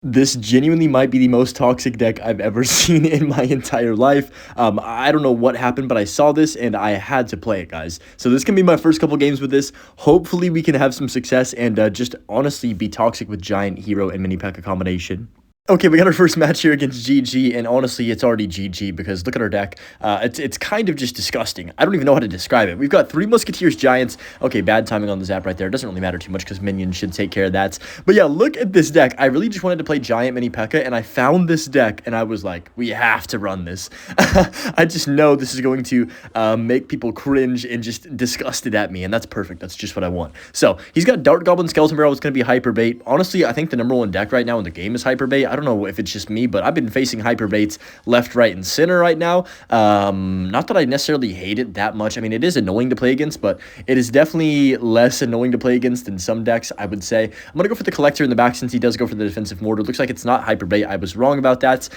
This genuinely might be the most toxic deck I've ever seen in my entire life. I don't know what happened, but I saw this and I had to play it, guys. So this can be my first couple games with this. Hopefully we can have some success and just honestly be toxic with Giant Hero and Mini P.E.K.K.A combination. Okay, we got our first match here against GG, and honestly, it's already GG because look at our deck. It's kind of just disgusting. I don't even know how to describe it. We've got 3 Musketeers Giants. Okay, bad timing on the zap right there. It doesn't really matter too much because minions should take care of that. But yeah, look at this deck. I really just wanted to play Giant Mini P.E.K.K.A, and I found this deck, and I was like, we have to run this. I just know this is going to make people cringe and just disgusted at me, and that's perfect. That's just what I want. So he's got Dart Goblin, Skeleton Barrel. It's going to be Hyper Bait. Honestly, I think the #1 deck right now in the game is Hyper Bait. I don't know if it's just me, but I've been facing Hyper Baits left, right, and center right now. Not that I necessarily hate it that much. I mean, it is annoying to play against, but it is definitely less annoying to play against than some decks, I would say. I'm going to go for the Collector in the back since he does go for the defensive mortar. Looks like it's not Hyper Bait. I was wrong about that.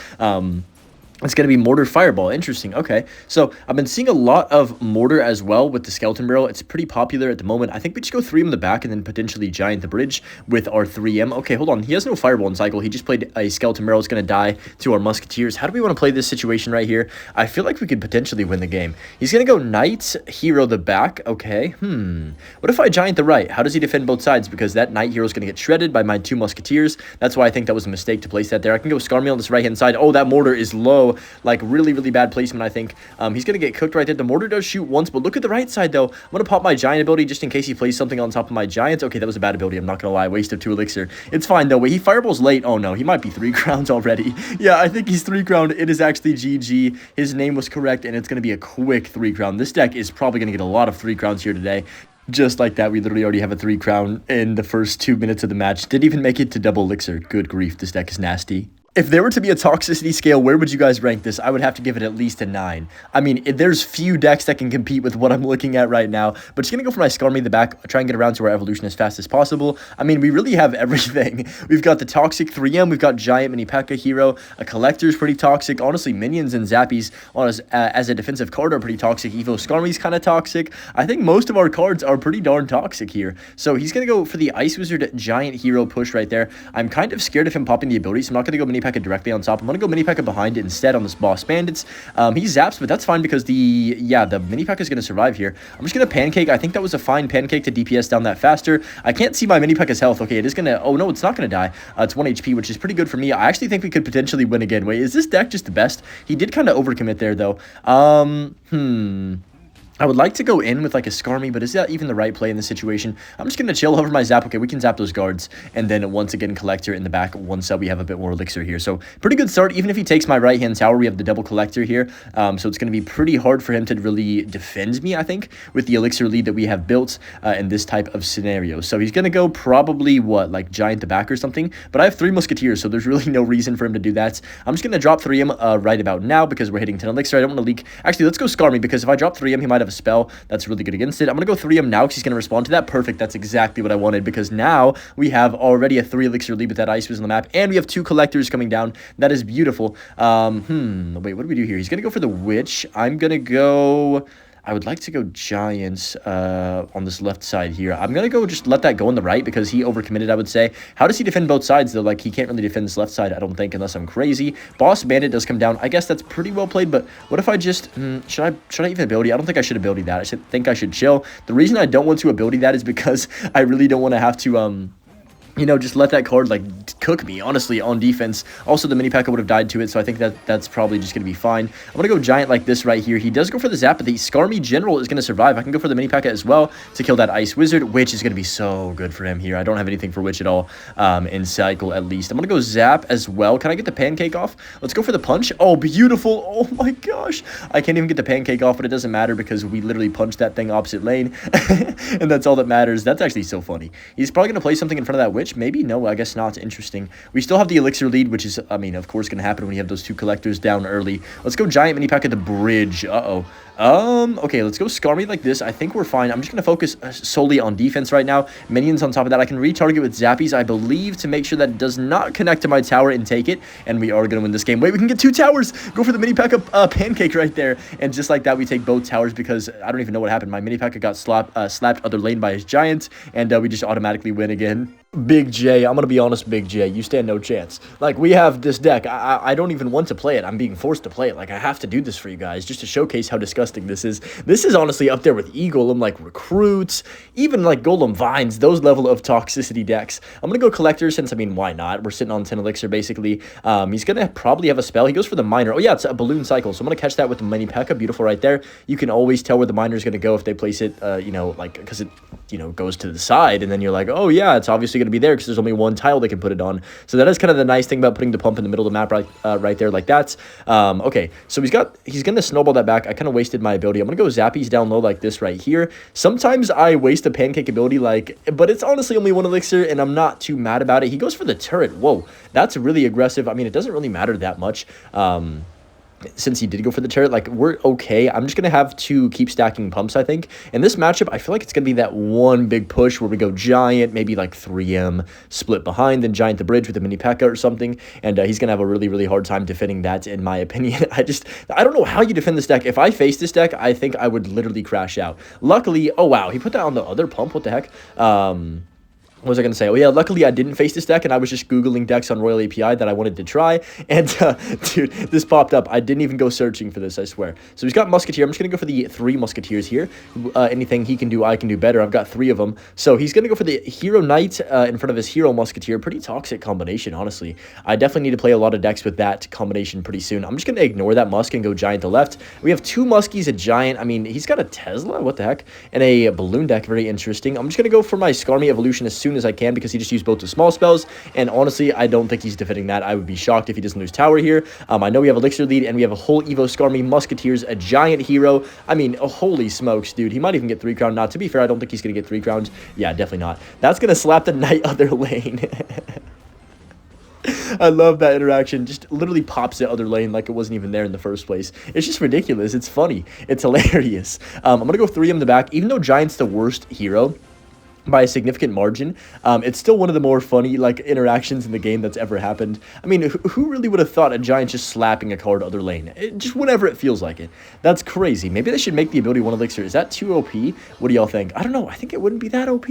It's going to be Mortar Fireball. Interesting. Okay. So I've been seeing a lot of Mortar as well with the Skeleton Barrel. It's pretty popular at the moment. I think we just go 3M in the back and then potentially Giant the Bridge with our 3M. Okay, hold on. He has no Fireball in cycle. He just played a Skeleton Barrel. It's going to die to our Musketeers. How do we want to play this situation right here? I feel like we could potentially win the game. He's going to go Knight, Hero the back. Okay. What if I Giant the right? How does he defend both sides? Because that Knight Hero is going to get shredded by my 2 Musketeers. That's why I think that was a mistake to place that there. I can go Skarmy on this right-hand side. Oh, that Mortar is low. Like really, really bad placement, I think. He's going to get cooked right there. The Mortar does shoot once, but look at the right side, though. I'm going to pop my Giant ability just in case he plays something on top of my Giants. Okay, that was a bad ability. I'm not going to lie. Waste of 2 elixir. It's fine, though. Wait, he Fireballs late. Oh, no. He might be 3 crowns already. Yeah, I think he's 3 crowned. It is actually GG. His name was correct, and it's going to be a quick 3 crown. This deck is probably going to get a lot of 3 crowns here today. Just like that, we literally already have a 3 crown in the first 2 minutes of the match. Didn't even make it to double elixir. Good grief, this deck is nasty. If there were to be a toxicity scale, where would you guys rank this? I would have to give it at least a 9. I mean, there's few decks that can compete with what I'm looking at right now. But just going to go for my Skarmy in the back, try and get around to our evolution as fast as possible. I mean, we really have everything. We've got the toxic 3M, we've got Giant Mini P.E.K.K.A Hero, a Collector's pretty toxic. Honestly, Minions and Zappies as a defensive card are pretty toxic. Evo Skarmy's kind of toxic. I think most of our cards are pretty darn toxic here. So he's going to go for the Ice Wizard Giant Hero push right there. I'm kind of scared of him popping the ability, so I'm not going to go Mini P.E.K.K.A directly on top. I'm going to go Mini P.E.K.K.A behind it instead on this Boss Bandits. He zaps, but that's fine because the Mini P.E.K.K.A is going to survive here. I'm just going to Pancake. I think that was a fine Pancake to DPS down that faster. I can't see my Mini P.E.K.Ka's health. Okay, it is going to... Oh, no, it's not going to die. It's 1 HP, which is pretty good for me. I actually think we could potentially win again. Wait, is this deck just the best? He did kind of overcommit there, though. I would like to go in with like a Skarmy, but is that even the right play in this situation? I'm just going to chill over my zap. Okay, we can zap those guards. And then once again, Collector in the back once we have a bit more elixir here. So pretty good start. Even if he takes my right-hand tower, we have the double Collector here. So it's going to be pretty hard for him to really defend me, I think, with the elixir lead that we have built in this type of scenario. So he's going to go probably, what, like Giant the back or something? But I have 3 Musketeers, so there's really no reason for him to do that. I'm just going to drop 3M right about now because we're hitting 10 elixir. I don't want to leak. Actually, let's go Skarmy because if I drop 3M, he might have a spell that's really good against it. I'm going to go 3M now because he's going to respond to that. Perfect. That's exactly what I wanted because now we have already a 3 elixir lead with that Ice Wizard on the map, and we have 2 Collectors coming down. That is beautiful. Wait, what do we do here? He's going to go for the Witch. I'm going to go... I would like to go Giants on this left side here. I'm going to go just let that go on the right because he overcommitted, I would say. How does he defend both sides, though? Like, he can't really defend this left side, I don't think, unless I'm crazy. Boss Bandit does come down. I guess that's pretty well played, but what if I just... should I even ability? I don't think I should ability that. I think I should chill. The reason I don't want to ability that is because I really don't want to have to... you know, just let that card, like, cook me, honestly, on defense. Also, the Mini P.E.K.K.A would have died to it, so I think that's probably just going to be fine. I'm going to go Giant like this right here. He does go for the Zap, but the Skarmy General is going to survive. I can go for the Mini P.E.K.K.A as well to kill that Ice Wizard, which is going to be so good for him here. I don't have anything for Witch at all in cycle, at least. I'm going to go Zap as well. Can I get the Pancake off? Let's go for the Punch. Oh, beautiful. Oh, my gosh. I can't even get the Pancake off, but it doesn't matter because we literally punched that thing opposite lane, and that's all that matters. That's actually so funny. He's probably going to play something in front of that Witch. Maybe? No, I guess not. Interesting. We still have the elixir lead, which is, I mean, of course, going to happen when you have those 2 Collectors down early. Let's go Giant Mini P.E.K.K.A the bridge. Okay, let's go Skarmy like this. I think we're fine. I'm just going to focus solely on defense right now. Minions on top of that. I can retarget with Zappies, I believe, to make sure that it does not connect to my tower and take it. And we are going to win this game. Wait, we can get 2 towers. Go for the Mini P.E.K.K.A Pancake right there. And just like that, we take both towers because I don't even know what happened. My Mini P.E.K.K.A got slapped other lane by his Giant, and we just automatically win again. Big J, I'm gonna be honest, Big J, you stand no chance. Like, we have this deck. I don't even want to play it. I'm being forced to play it. Like, I have to do this for you guys just to showcase how disgusting this is. This is honestly up there with E-Golem, like Recruits, even like Golem Vines, those level of toxicity decks. I'm gonna go Collector since, I mean, why not? We're sitting on 10 Elixir, basically. He's gonna probably have a spell. He goes for the Miner. Oh, yeah, it's a Balloon Cycle, so I'm gonna catch that with the Mini P.E.K.K.A. Beautiful right there. You can always tell where the Miner's gonna go if they place it, you know, like, because it, you know, goes to the side, and then you're like, oh, yeah, it's obviously gonna be there because there's only one tile they can put it on. So that is kind of the nice thing about putting the pump in the middle of the map right there like that. Okay, so he's going to snowball that back. I kind of wasted my ability. I'm going to go Zappies down low like this right here. Sometimes I waste a Pancake ability, like, but it's honestly only one elixir, and I'm not too mad about it. He goes for the turret. Whoa, that's really aggressive. I mean, it doesn't really matter that much. Since he did go for the turret, like, we're okay. I'm just going to have to keep stacking pumps, I think. In this matchup, I feel like it's going to be that one big push where we go Giant, maybe like 3M, split behind, then Giant the bridge with a mini P.E.K.K.A. or something, and he's going to have a really, really hard time defending that, in my opinion. I don't know how you defend this deck. If I face this deck, I think I would literally crash out. Luckily, oh, wow, he put that on the other pump. What the heck? What was I going to say? Oh, yeah, luckily I didn't face this deck, and I was just Googling decks on Royal API that I wanted to try, and, dude, this popped up. I didn't even go searching for this, I swear. So he's got Musketeer. I'm just going to go for the 3 Musketeers here. Anything he can do, I can do better. I've got 3 of them. So he's going to go for the Hero Knight in front of his Hero Musketeer. Pretty toxic combination, honestly. I definitely need to play a lot of decks with that combination pretty soon. I'm just going to ignore that Musk and go Giant to left. We have 2 Muskies, a Giant. I mean, he's got a Tesla, what the heck, and a Balloon deck, very interesting. I'm just going to go for my Skarmy Evolution as soon as I can because he just used both the small spells, and honestly, I don't think he's defending that. I would be shocked if he doesn't lose tower here. I know we have Elixir lead, and we have a whole Evo Skarmy, Musketeers, a Giant Hero. I mean, holy smokes, dude. He might even get 3 crown. Now, to be fair, I don't think he's going to get 3 crowns. Yeah, definitely not. That's going to slap the Knight other lane. I love that interaction. Just literally pops the other lane like it wasn't even there in the first place. It's just ridiculous. It's funny. It's hilarious. I'm going to go 3 in the back. Even though Giant's the worst hero by a significant margin, it's still one of the more funny, like, interactions in the game that's ever happened. I mean, who really would have thought a Giant just slapping a card other lane? Just whenever it feels like it. That's crazy. Maybe they should make the ability 1 elixir. Is that too OP? What do y'all think? I don't know. I think it wouldn't be that OP.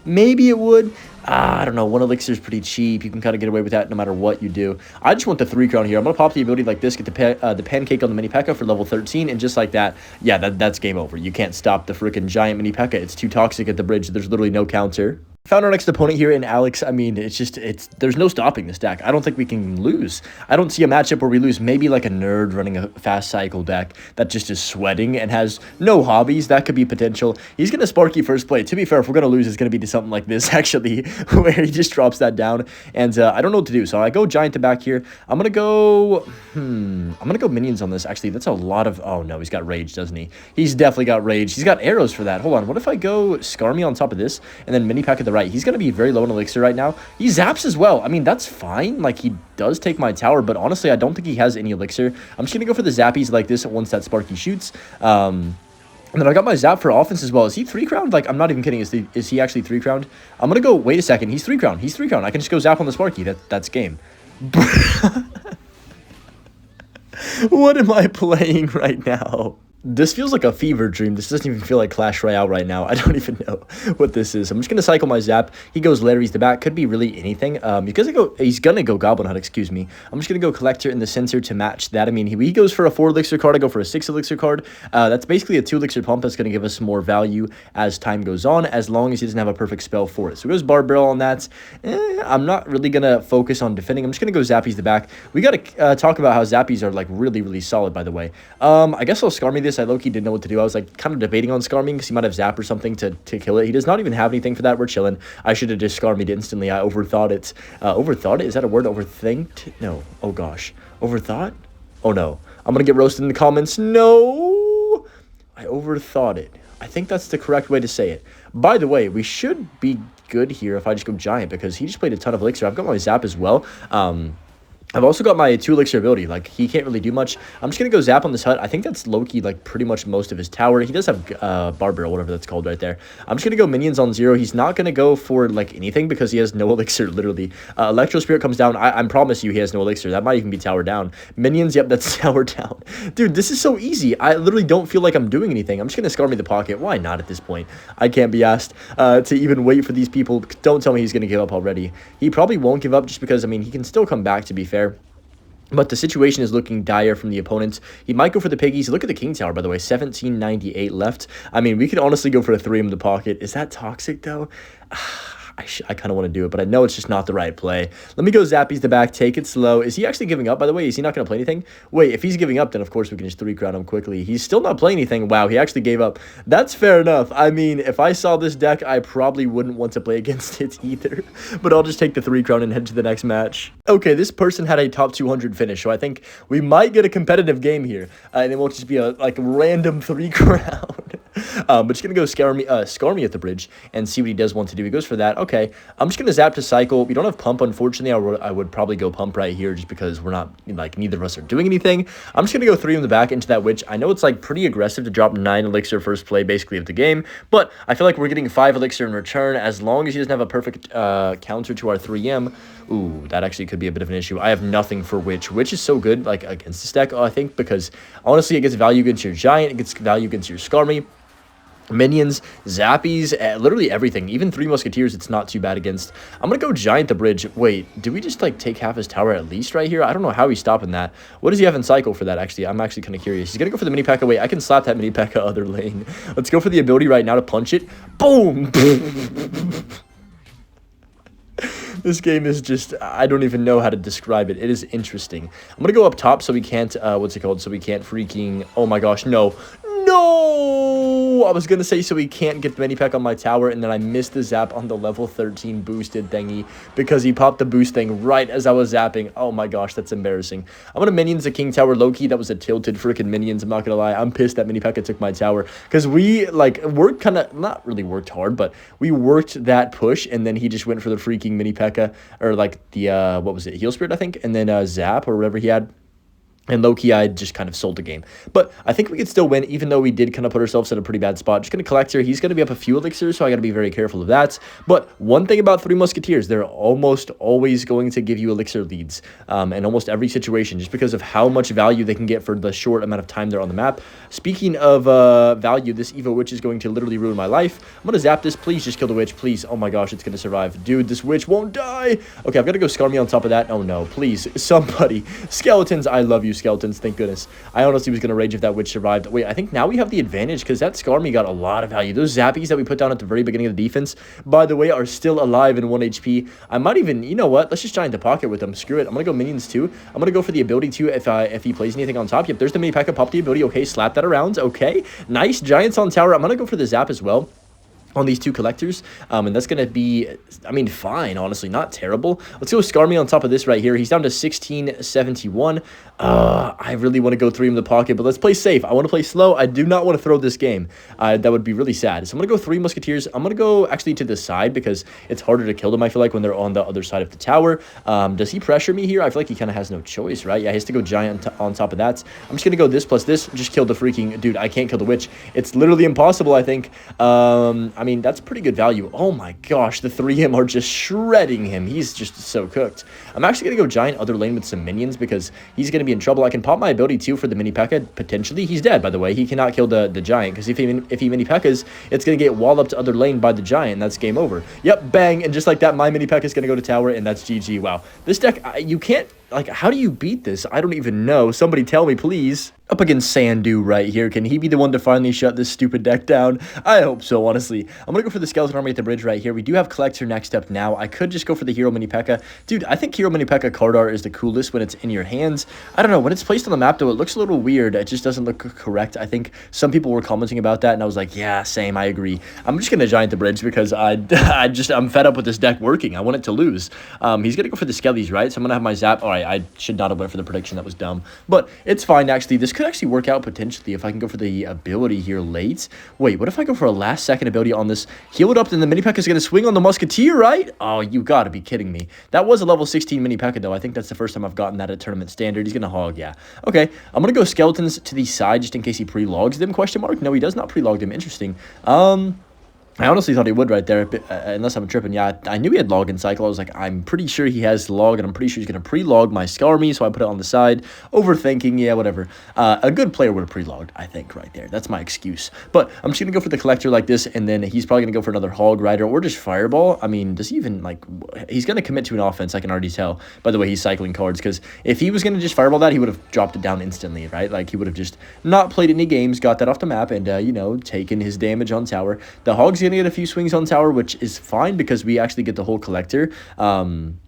Maybe it would. I don't know. 1 elixir is pretty cheap. You can kind of get away with that no matter what you do. I just want the 3 crown here. I'm going to pop the ability like this, get the pancake on the mini P.E.K.K.A. for level 13, and just like that, yeah, that's game over. You can't stop the freaking Giant mini P.E.K.K.A. It's too toxic at the bridge. There's literally no counter. Found our next opponent here in Alex. I mean, there's no stopping this deck. I don't think we can lose. I don't see a matchup where we lose. Maybe like a nerd running a fast cycle deck that just is sweating and has no hobbies. That could be potential. He's going to Sparky first play. To be fair, if we're going to lose, it's going to be to something like this, actually, where he just drops that down. And I don't know what to do. So I go Giant to back here. I'm going to go, I'm going to go Minions on this. Actually, that's a lot of, oh no, he's got Rage, doesn't he? He's definitely got Rage. He's got arrows for that. Hold on. What if I go Skarmy on top of this and then Mini P.E.K.K.A. at the right? He's going to be very low in elixir right now. He zaps as well. I mean, that's fine. Like, he does take my tower, but honestly, I don't think he has any elixir. I'm just going to go for the zappies like this once that Sparky shoots. And then I got my zap for offense as well. Is he 3 crowned? Like, I'm not even kidding. Is he actually 3 crowned? I'm going to go, wait a second. He's 3 crowned. He's 3 crowned. I can just go zap on the Sparky. That's game. What am I playing right now? This feels like a fever dream. This doesn't even feel like Clash Royale right now. I don't even know what this is. I'm just going to cycle my zap. He goes Larry's the back. Could be really anything. He's going to go Goblin Hunt, excuse me. I'm just going to go Collector in the center to match that. I mean, he goes for a 4 elixir card. I go for a 6 elixir card. That's basically a 2 elixir pump that's going to give us more value as time goes on, as long as he doesn't have a perfect spell for it. So he goes Barbarrel on that. I'm not really going to focus on defending. I'm just going to go Zappies the back. We got to talk about how Zappies are, like, really, really solid, by the way. I guess I'll Skarmy this. I low-key didn't know what to do. I was like kind of debating on Skarming because he might have Zap or something to kill it. He does not even have anything for that. We're chilling. I should have just Skarmied instantly. I overthought it. Overthought it? Is that a word? Overthinked? No. Oh gosh. Overthought? Oh no. I'm gonna get roasted in the comments. No! I overthought it. I think that's the correct way to say it. By the way, we should be good here if I just go Giant because he just played a ton of elixir. I've got my Zap as well. I've also got my 2 elixir ability. Like, he can't really do much. I'm just going to go zap on this hut. I think that's low-key, like, pretty much most of his tower. He does have barber or whatever that's called right there. I'm just going to go minions on 0. He's not going to go for, like, anything because he has no elixir, literally. Electro Spirit comes down. I promise you he has no elixir. That might even be tower down. Minions, yep, that's tower down. Dude, this is so easy. I literally don't feel like I'm doing anything. I'm just going to scar me the pocket. Why not at this point? I can't be asked to even wait for these people. Don't tell me he's going to give up already. He probably won't give up just because, I mean, he can still come back, to be fair. But the situation is looking dire from the opponents. He might go for the piggies. Look at the king tower, by the way. 1798 left. I mean, we could honestly go for a 3 in the pocket. Is that toxic, though? I kind of want to do it, but I know it's just not the right play. Let me go Zappies the back, take it slow. Is he actually giving up, by the way? Is he not going to play anything? Wait, if he's giving up, then of course we can just 3-crown him quickly. He's still not playing anything. Wow, he actually gave up. That's fair enough. I mean, if I saw this deck, I probably wouldn't want to play against it either. But I'll just take the 3-crown and head to the next match. Okay, this person had a top 200 finish, so I think we might get a competitive game here. And it won't just be a like random 3-crown. But just going to go scar me at the bridge and see what he does want to do. He goes for that. Okay, I'm just going to zap to cycle. We don't have pump, unfortunately. I would probably go pump right here just because we're not, like, neither of us are doing anything. I'm just going to go 3 in the back into that witch. I know it's, like, pretty aggressive to drop 9 elixir first play, basically, of the game, but I feel like we're getting 5 elixir in return as long as he doesn't have a perfect counter to our 3M. Ooh, that actually could be a bit of an issue. I have nothing for Witch. Witch is so good, like, against this deck, I think, because, honestly, it gets value against your Giant, it gets value against your Skarmy. Minions, Zappies, literally everything. Even 3 Musketeers, it's not too bad against. I'm going to go Giant the bridge. Wait, do we just, like, take half his tower at least right here? I don't know how he's stopping that. What does he have in cycle for that, actually? I'm actually kind of curious. He's going to go for the Mini P.E.K.K.A. Wait, I can slap that Mini P.E.K.K.A. other lane. Let's go for the ability right now to punch it. Boom! This game is just, I don't even know how to describe it. It is interesting. I'm going to go up top so we can't, what's it called? So we can't freaking, oh my gosh, no. No! I was going to say so he can't get the mini pack on my tower, and then I missed the zap on the level 13 boosted thingy because he popped the boost thing right as I was zapping. Oh my gosh, that's embarrassing. I'm going to minions the king tower low-key. That was a tilted freaking minions. I'm not going to lie. I'm pissed that mini pack took my tower because we, like, worked kind of, not really worked hard, but we worked that push, and then he just went for the freaking mini P.E.K.K.A. or like the, what was it, heal spirit, I think, and then zap or whatever he had. And low-key, I just kind of sold the game. But I think we could still win, even though we did kind of put ourselves in a pretty bad spot. Just going to collect here. He's going to be up a few elixirs, so I got to be very careful of that. But one thing about 3 Musketeers, they're almost always going to give you elixir leads in almost every situation, just because of how much value they can get for the short amount of time they're on the map. Speaking of value, this Evo Witch is going to literally ruin my life. I'm going to zap this. Please just kill the Witch. Please. Oh my gosh, it's going to survive. Dude, this Witch won't die. Okay, I've got to go Skarmy on top of that. Oh no, please. Somebody. Skeletons, I love you, skeletons, thank goodness. I honestly was going to rage if that witch survived. Wait, I think now we have the advantage because that Skarmy got a lot of value. Those Zappies that we put down at the very beginning of the defense, by the way, are still alive in 1 HP. I might even, you know what, let's just Giant the pocket with them. Screw it. I'm going to go minions too. I'm going to go for the ability too if he plays anything on top. Yep, there's the mini P.E.K.K.A. Pop the ability. Okay, slap that around. Okay, nice. Giants on tower. I'm going to go for the zap as well on these 2 collectors, and that's going to be, I mean, fine, honestly, not terrible. Let's go Skarmy on top of this right here. He's down to 1671. I really want to go 3 in the pocket, but let's play safe. I want to play slow. I do not want to throw this game. That would be really sad. So I'm going to go 3 Musketeers. I'm going to go actually to the side because it's harder to kill them, I feel like, when they're on the other side of the tower. Does he pressure me here? I feel like he kind of has no choice, right? Yeah, he has to go Giant on top of that. I'm just going to go this plus this. Just kill the freaking, dude, I can't kill the Witch. It's literally impossible, I think. I mean, that's pretty good value. Oh my gosh, the 3M are just shredding him. He's just so cooked. I'm actually going to go Giant other lane with some minions because he's going to be in trouble. I can pop my ability too for the mini P.E.K.K.A. potentially. He's dead, by the way. He cannot kill the Giant because if he mini P.E.K.K.A.s, it's going to get wall up to other lane by the Giant, and that's game over. Yep, bang, and just like that, my mini P.E.K.K.A. is going to go to tower, and that's GG. Wow. This deck, you can't, like, how do you beat this? I don't even know. Somebody tell me, please. Up against Sandu right here. Can he be the one to finally shut this stupid deck down? I hope so, honestly. I'm going to go for the Skeleton Army at the bridge right here. We do have Collector next up now. I could just go for the Hero Mini P.E.K.K.A. Dude, I think Hero Mini P.E.K.K.A. card art is the coolest when it's in your hands. I don't know. When it's placed on the map, though, it looks a little weird. It just doesn't look correct. I think some people were commenting about that, and I was like, yeah, same. I agree. I'm just going to Giant the bridge because I'm fed up with this deck working. I want it to lose. He's going to go for the Skellies, right? So I'm going to have my Zap. All right, I should not have went for the prediction. That was dumb. But it's fine, actually. This could actually work out potentially if I can go for the ability here late. Wait, what if I go for a last-second ability on this? Heal it up, then the Mini P.E.K.K.A is going to swing on the Musketeer, right? Oh, you got to be kidding me. That was a level 16 Mini P.E.K.K.A, though. I think that's the first time I've gotten that at Tournament Standard. He's going to hog, yeah. Okay, I'm going to go Skeletons to the side just in case he pre-logs them, question mark? No, he does not pre-log them. Interesting. I honestly thought he would right there, unless I'm tripping. Yeah, I knew he had log and cycle. I was like, I'm pretty sure he has log, and I'm pretty sure he's going to pre-log my Skarmy, so I put it on the side. Overthinking, yeah, whatever. A good player would have pre-logged, I think, right there. That's my excuse. But I'm just going to go for the Collector like this, and then he's probably going to go for another Hog Rider or just Fireball. I mean, does he even, like, he's going to commit to an offense, I can already tell, by the way he's cycling cards, because if he was going to just Fireball that, he would have dropped it down instantly, right? Like, he would have just not played any games, got that off the map, and, you know, taken his damage on tower. The Hog's going to get a few swings on tower, which is fine because we actually get the whole collector. And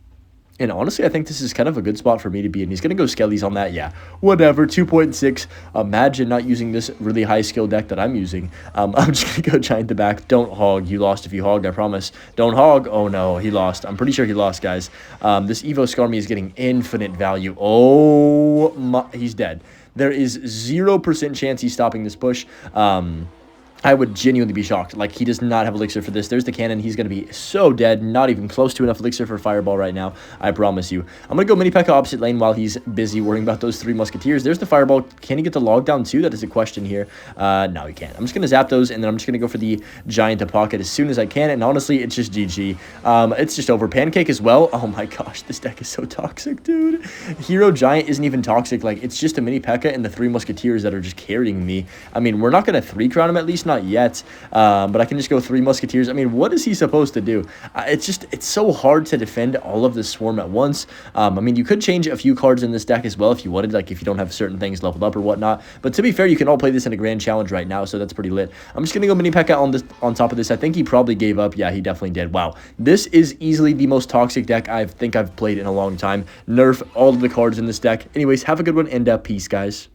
honestly, I think this is kind of a good spot for me to be in. He's going to go Skellies on that. Yeah, whatever. 2.6. Imagine not using this really high skill deck that I'm using. I'm just going to go Giant the back. Don't hog. You lost if you hogged, I promise. Don't hog. Oh, no. He lost. I'm pretty sure he lost, guys. This Evo Skarmy is getting infinite value. Oh, my. He's dead. There is 0% chance he's stopping this push. I would genuinely be shocked. Like, he does not have elixir for this. There's the cannon. He's going to be so dead. Not even close to enough elixir for Fireball right now. I promise you. I'm going to go Mini P.E.K.K.A opposite lane while he's busy worrying about those 3 Musketeers. There's the Fireball. Can he get the log down too? That is a question here. No, he can't. I'm just going to zap those, and then I'm just going to go for the Giant to pocket as soon as I can. And honestly, it's just GG. It's just over. Pancake as well. Oh my gosh, this deck is so toxic, dude. Hero Giant isn't even toxic. Like, it's just a Mini P.E.K.K.A and the 3 Musketeers that are just carrying me. I mean, we're not going to 3-crown him at least. Not yet, but I can just go 3 Musketeers. I mean, what is he supposed to do? It's so hard to defend all of the swarm at once. I mean, you could change a few cards in this deck as well if you wanted, like if you don't have certain things leveled up or whatnot. But to be fair, you can all play this in a grand challenge right now, so that's pretty lit. I'm just gonna go Mini P.E.K.K.A on top of this. I think he probably gave up. Yeah, he definitely did. Wow, this is easily the most toxic deck I think I've played in a long time. Nerf all of the cards in this deck. Anyways, have a good one, and peace, guys.